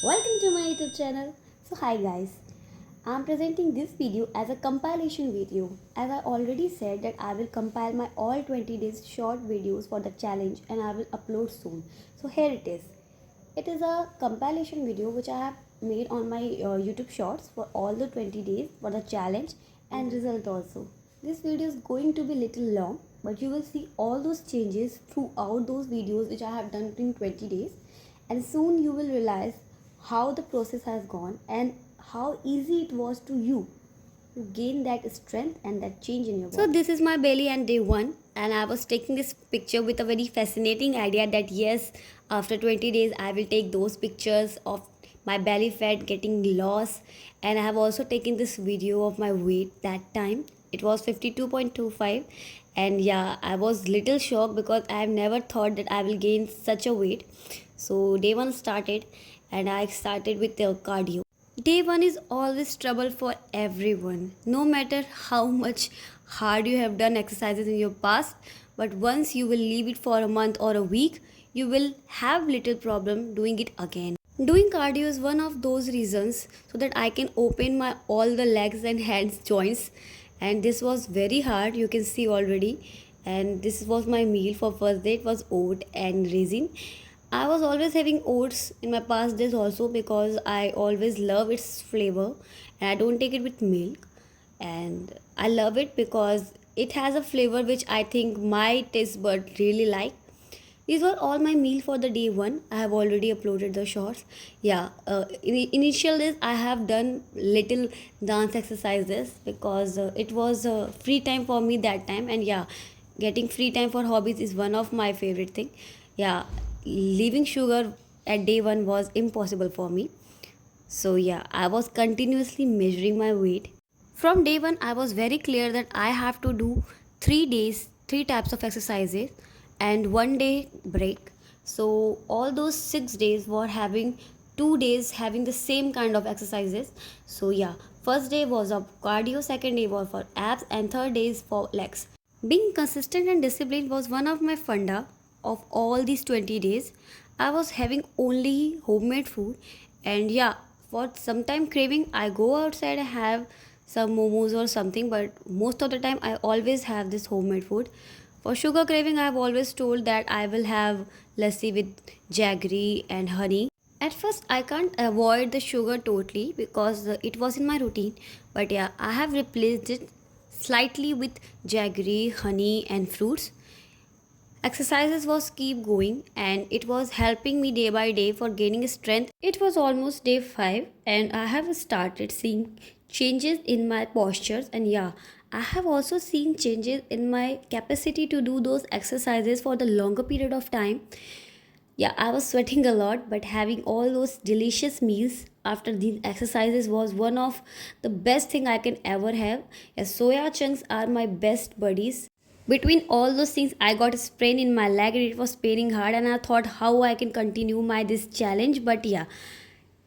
Welcome to my YouTube channel. So hi guys, I'm presenting this video as a compilation video. As I already said that I will compile my all 20 days short videos for the challenge and I will upload soon. So here it is. It is a compilation video which I have made on my YouTube shorts for all the 20 days for the challenge and result also. This video is going to be little long, but you will see all those changes throughout those videos which I have done in 20 days, and soon you will realize how the process has gone and how easy it was to you to gain that strength and that change in your body. So this is my belly and day 1, and I was taking this picture with a very fascinating idea that yes, after 20 days I will take those pictures of my belly fat getting lost. And I have also taken this video of my weight. That time it was 52.25, and yeah, I was little shocked because I have never thought that I will gain such a weight. So day 1 started and I started with the cardio. Day 1 is always trouble for everyone, no matter how much hard you have done exercises in your past. But once you will leave it for a month or a week, you will have little problem doing it again. Doing cardio is one of those reasons so that I can open my all the legs and hands joints, and this was very hard, you can see already. And this was my meal for first day. It was oat and raisin. I was always having oats in my past days also because I always love its flavor and I don't take it with milk. And I love it because it has a flavor which I think my taste bud really like. These were all my meal for the day 1. I have already uploaded the shorts. Yeah, in the initial days I have done little dance exercises because it was free time for me that time. And yeah, getting free time for hobbies is one of my favorite thing. Yeah, leaving sugar at day 1 was impossible for me. So yeah, I was continuously measuring my weight. From day 1 I was very clear that I have to do 3 days 3 types of exercises and 1 day break. So all those 6 days were having 2 days having the same kind of exercises. So yeah, first day was of cardio, second day was for abs, and third day is for legs. Being consistent and disciplined was one of my funda of all these 20 days. I was having only homemade food, and yeah, for some time craving, I go outside and have some momos or something, but most of the time I always have this homemade food. For sugar craving, I have always told that I will have lassi with jaggery and honey. At first, I can't avoid the sugar totally because it was in my routine, but yeah, I have replaced it slightly with jaggery, honey, and fruits. Exercises was keep going and it was helping me day by day for gaining strength. It was almost day 5 and I have started seeing changes in my postures, and yeah, I have also seen changes in my capacity to do those exercises for the longer period of time. Yeah, I was sweating a lot, but having all those delicious meals after these exercises was one of the best thing I can ever have. Yeah, soya chunks are my best buddies. Between all those things, I got a sprain in my leg and it was paining hard, and I thought how I can continue my this challenge. But yeah,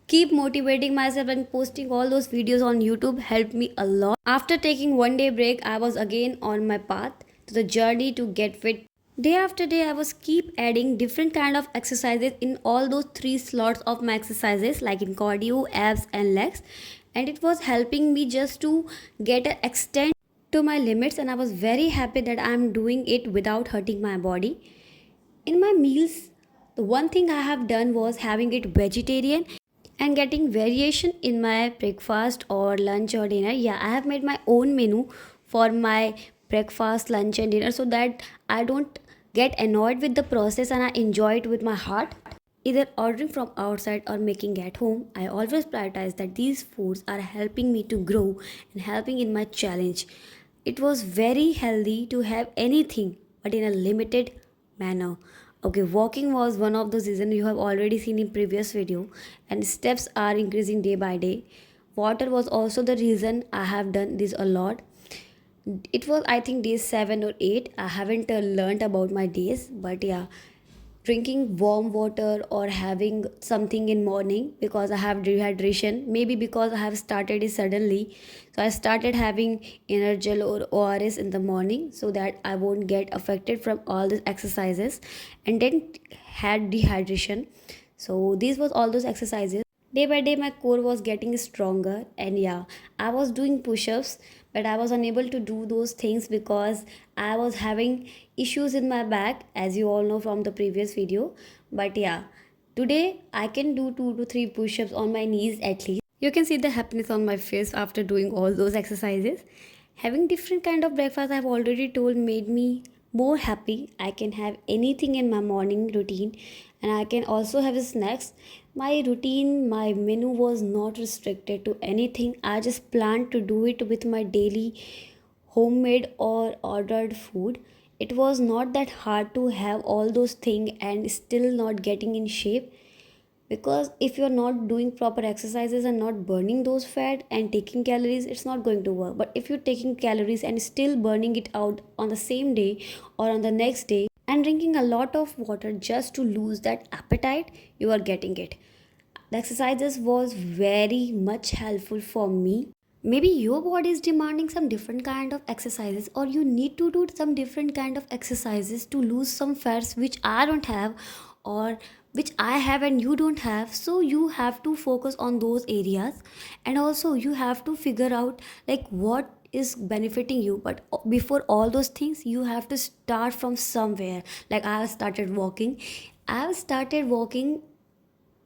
keep motivating myself and posting all those videos on YouTube helped me a lot. After taking 1 day break, I was again on my path to the journey to get fit. Day after day, I was keep adding different kind of exercises in all those 3 slots of my exercises, like in cardio, abs, and legs, and it was helping me just to get an extent to my limits. And I was very happy that I'm doing it without hurting my body. In my meals, the one thing I have done was having it vegetarian and getting variation in my breakfast or lunch or dinner. Yeah, I have made my own menu for my breakfast, lunch, and dinner so that I don't get annoyed with the process and I enjoy it with my heart. Either ordering from outside or making at home, I always prioritize that these foods are helping me to grow and helping in my challenge. It was very healthy to have anything but in a limited manner. Okay, walking was one of those reasons you have already seen in previous video, and steps are increasing day by day. Water was also the reason I have done this a lot. It was I think day 7 or 8. I haven't learned about my days, but yeah, drinking warm water or having something in morning because I have dehydration, maybe because I have started it suddenly, so I started having energel or ors in the morning so that I won't get affected from all these exercises and then had dehydration. So these was all those exercises. Day by day my core was getting stronger, and yeah, I was doing push-ups, but I was unable to do those things because I was having issues in my back, as you all know from the previous video. But yeah, today I can do 2 to 3 push-ups on my knees at least. You can see the happiness on my face after doing all those exercises. Having different kind of breakfast, I've already told, made me more happy. I can have anything in my morning routine, and I can also have snacks. My routine, my menu was not restricted to anything. I just planned to do it with my daily homemade or ordered food. It was not that hard to have all those things and still not getting in shape, because if you're not doing proper exercises and not burning those fat and taking calories, it's not going to work. But if you're taking calories and still burning it out on the same day or on the next day and drinking a lot of water just to lose that appetite, you are getting it. The exercises was very much helpful for me. Maybe your body is demanding some different kind of exercises, or you need to do some different kind of exercises to lose some fats which I don't have, or which I have and you don't have. So you have to focus on those areas, and also you have to figure out like what is benefiting you. But before all those things, you have to start from somewhere. Like I have started walking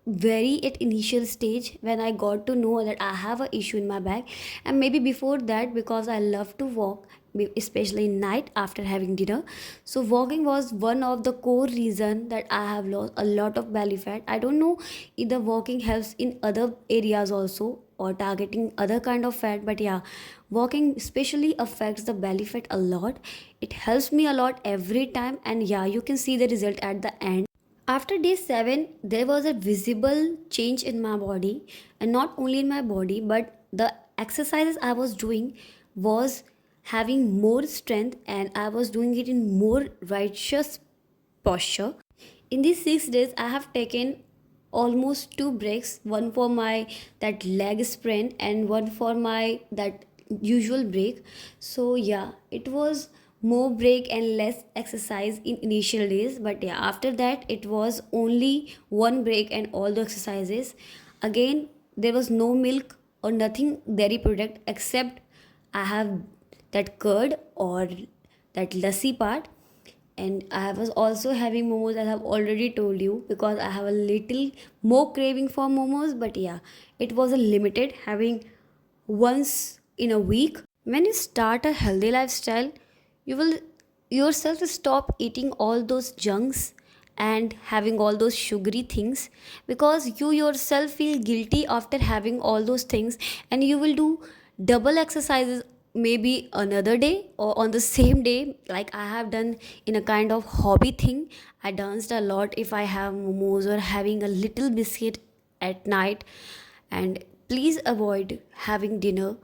very at initial stage when I got to know that I have a issue in my back. And maybe before that, because I love to walk, especially night after having dinner. So walking was one of the core reason that I have lost a lot of belly fat. I don't know either walking helps in other areas also or targeting other kind of fat, but yeah, walking especially affects the belly fat a lot. It helps me a lot every time, and yeah, you can see the result at the end. After day 7, there was a visible change in my body, and not only in my body, but the exercises I was doing was having more strength, and I was doing it in more righteous posture. In these 6 days, I have taken almost 2 breaks, one for my that leg sprint and one for my that usual break. So yeah, it was more break and less exercise in initial days, but yeah, after that it was only one break and all the exercises. Again, there was no milk or nothing dairy product except I have that curd or that lassi part. And I was also having momos, as I've already told you, because I have a little more craving for momos. But yeah, it was a limited, having once in a week. When you start a healthy lifestyle, you will yourself stop eating all those junks and having all those sugary things, because you yourself feel guilty after having all those things, and you will do double exercises maybe another day or on the same day. Like I have done in a kind of hobby thing, I danced a lot if I have momos or having a little biscuit at night. And please avoid having dinner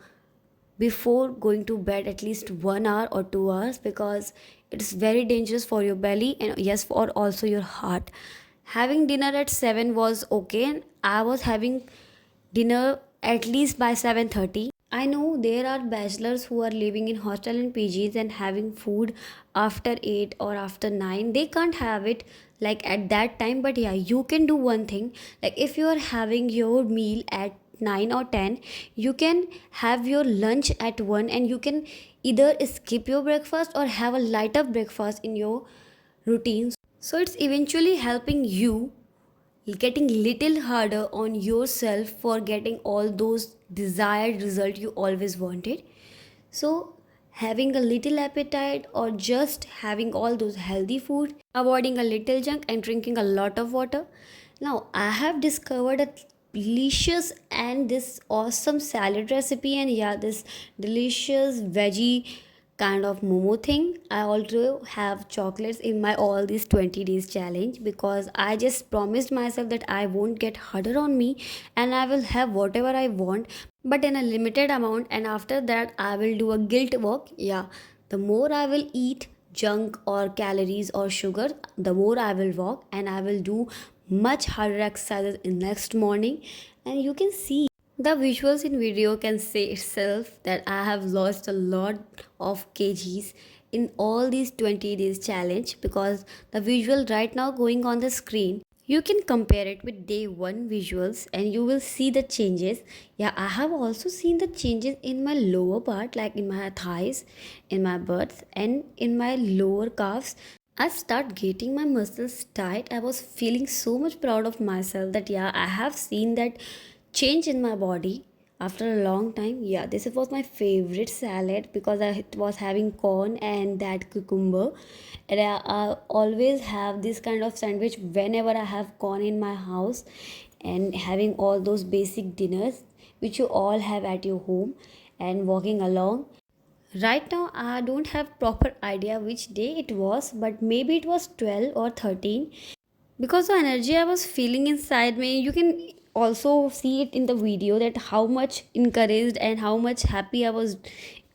before going to bed at least 1 hour or 2 hours, because it's very dangerous for your belly and yes, for also your heart. Having dinner at 7 was okay, and I was having dinner at least by 7:30. I know there are bachelors who are living in hostel and PGs and having food after 8 or after 9. They can't have it like at that time, but yeah, you can do one thing. Like if you are having your meal at 9 or 10, you can have your lunch at 1, and you can either skip your breakfast or have a lighter breakfast in your routine. So it's eventually helping you getting little harder on yourself for getting all those desired result you always wanted. So having a little appetite or just having all those healthy food, avoiding a little junk and drinking a lot of water. Now I have discovered a delicious and this awesome salad recipe, and yeah, this delicious veggie kind of momo thing. I also have chocolates in my all these 20 days challenge, because I just promised myself that I won't get harder on me and I will have whatever I want, but in a limited amount. And after that I will do a guilt walk. Yeah, the more I will eat junk or calories or sugar, the more I will walk, and I will do much harder exercises in next morning. And you can see the visuals in video can say itself that I have lost a lot of kgs in all these 20 days challenge, because the visual right now going on the screen You can compare it with day one visuals and you will see the changes. Yeah, I have also seen the changes in my lower part, like in my thighs, in my butt, and in my lower calves. I start getting my muscles tight. I was feeling so much proud of myself that yeah, I have seen that change in my body after a long time. Yeah, this was my favorite salad because I was having corn and that cucumber. And I always have this kind of sandwich whenever I have corn in my house, and having all those basic dinners which you all have at your home and walking along. Right now, I don't have proper idea which day it was, but maybe it was 12 or 13. Because the energy I was feeling inside me, you can also see it in the video that how much encouraged and how much happy I was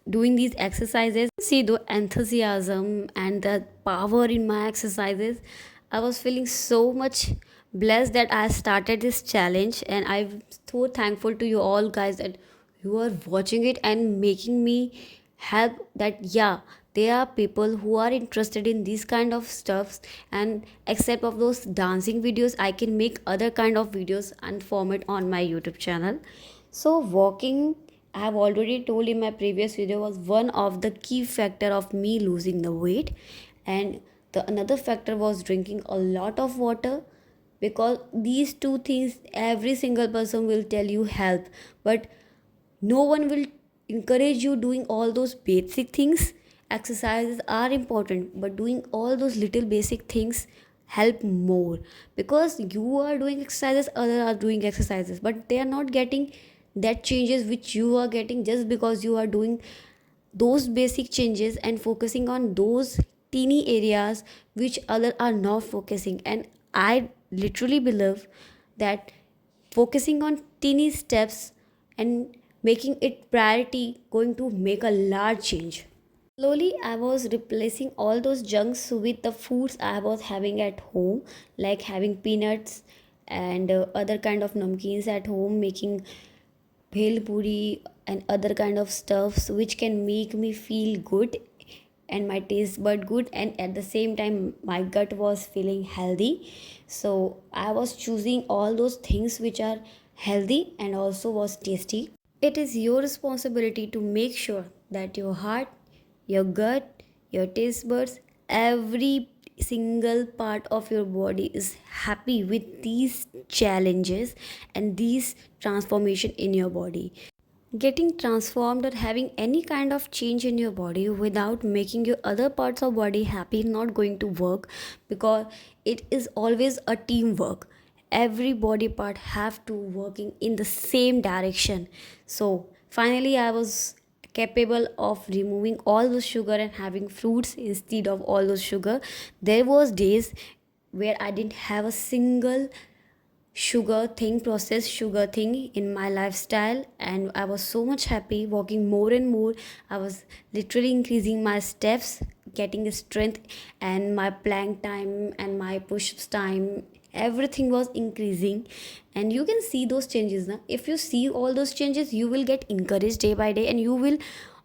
doing these exercises. See the enthusiasm and the power in my exercises. I was feeling so much blessed that I started this challenge, and I'm so thankful to you all guys that you are watching it and making me help that yeah, there are people who are interested in these kind of stuffs, and except of those dancing videos I can make other kind of videos and form it on my YouTube channel. So walking, I have already told in my previous video, was one of the key factor of me losing the weight. And the another factor was drinking a lot of water, because these two things every single person will tell you help, but no one will encourage you doing all those basic things. Exercises are important, but doing all those little basic things help more, because you are doing exercises, others are doing exercises, but they are not getting that changes which you are getting just because you are doing those basic changes and focusing on those teeny areas which others are not focusing. And I literally believe that focusing on teeny steps and making it priority going to make a large change. Slowly, I was replacing all those junks with the foods I was having at home, like having peanuts and other kind of namkeens at home, making bhel puri and other kind of stuffs which can make me feel good and my taste bud good, and at the same time my gut was feeling healthy. So I was choosing all those things which are healthy and also was tasty. It is your responsibility to make sure that your heart, your gut, your taste buds, every single part of your body is happy with these challenges and these transformation in your body. Getting transformed or having any kind of change in your body without making your other parts of body happy not going to work, because it is always a teamwork. Every body part have to working in the same direction. So finally I was capable of removing all the sugar and having fruits instead of all those sugar. There was days where I didn't have a single sugar thing, processed sugar thing in my lifestyle, and I was so much happy walking more and more. I was literally increasing my steps, getting strength, and my plank time and my push-ups time, everything was increasing. And you can see those changes now. If you see all those changes, you will get encouraged day by day and you will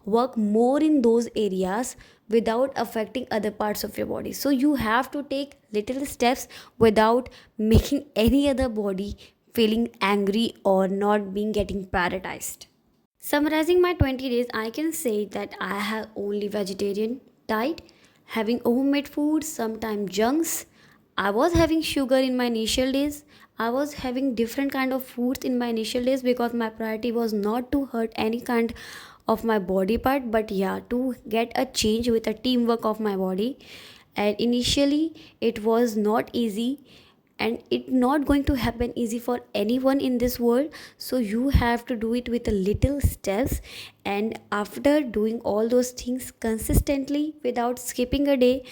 work more in those areas without affecting other parts of your body. So you have to take little steps without making any other body feeling angry or not being getting prioritized. Summarizing my 20 days, I can say that I have only vegetarian diet, having homemade food, sometimes junks. I was having sugar in my initial days. I was having different kind of foods in my initial days because my priority was not to hurt any kind of my body part, but yeah, to get a change with a teamwork of my body. And initially it was not easy, and it not going to happen easy for anyone in this world. So you have to do it with a little steps, and after doing all those things consistently without skipping a day.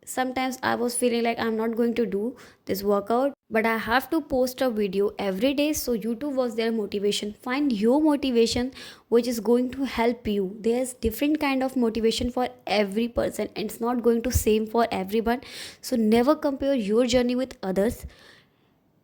Sometimes I was feeling like I'm not going to do this workout, but I have to post a video every day. So YouTube was their motivation. Find your motivation which is going to help you. There's different kind of motivation for every person, and it's not going to same for everyone. So never compare your journey with others.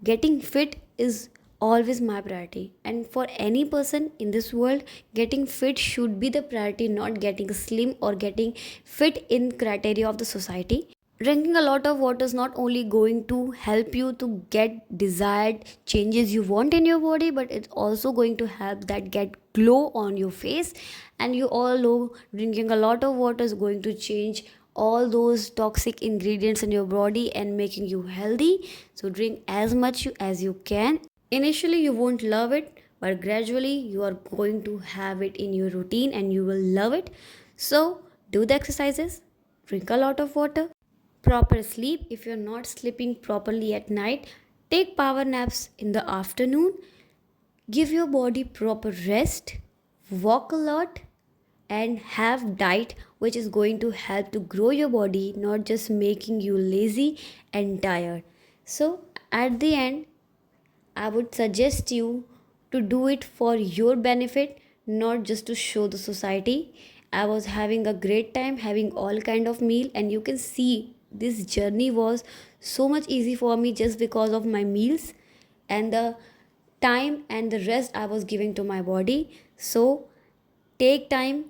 Getting fit is always my priority, and for any person in this world, getting fit should be the priority, not getting slim or getting fit in criteria of the society. Drinking a lot of water is not only going to help you to get desired changes you want in your body, but it's also going to help that get glow on your face. And you all know drinking a lot of water is going to change all those toxic ingredients in your body and making you healthy. So drink as much as you can. Initially you won't love it, but gradually you are going to have it in your routine and you will love it. So do the exercises, drink a lot of water, proper sleep. If you're not sleeping properly at night, take power naps in the afternoon. Give your body proper rest, walk a lot, and have diet which is going to help to grow your body, not just making you lazy and tired. So at the end, I would suggest you to do it for your benefit, not just to show the society. I was having a great time having all kind of meal, and you can see this journey was so much easy for me just because of my meals and the time and the rest I was giving to my body. So take time,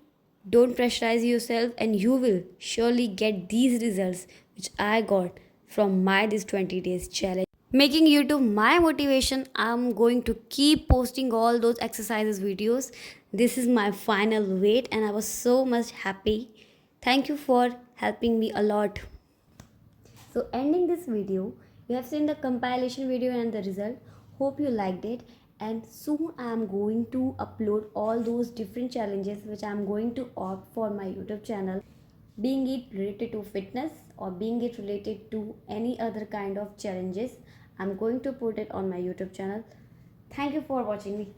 don't pressurize yourself, and you will surely get these results which I got from my this 20 days challenge. Making YouTube my motivation, I'm going to keep posting all those exercises videos. This is my final weight, and I was so much happy. Thank you for helping me a lot. So ending this video, you have seen the compilation video and the result. Hope you liked it, and soon I am going to upload all those different challenges which I am going to opt for my YouTube channel, being it related to fitness or being it related to any other kind of challenges. I'm going to put it on my YouTube channel. Thank you for watching me.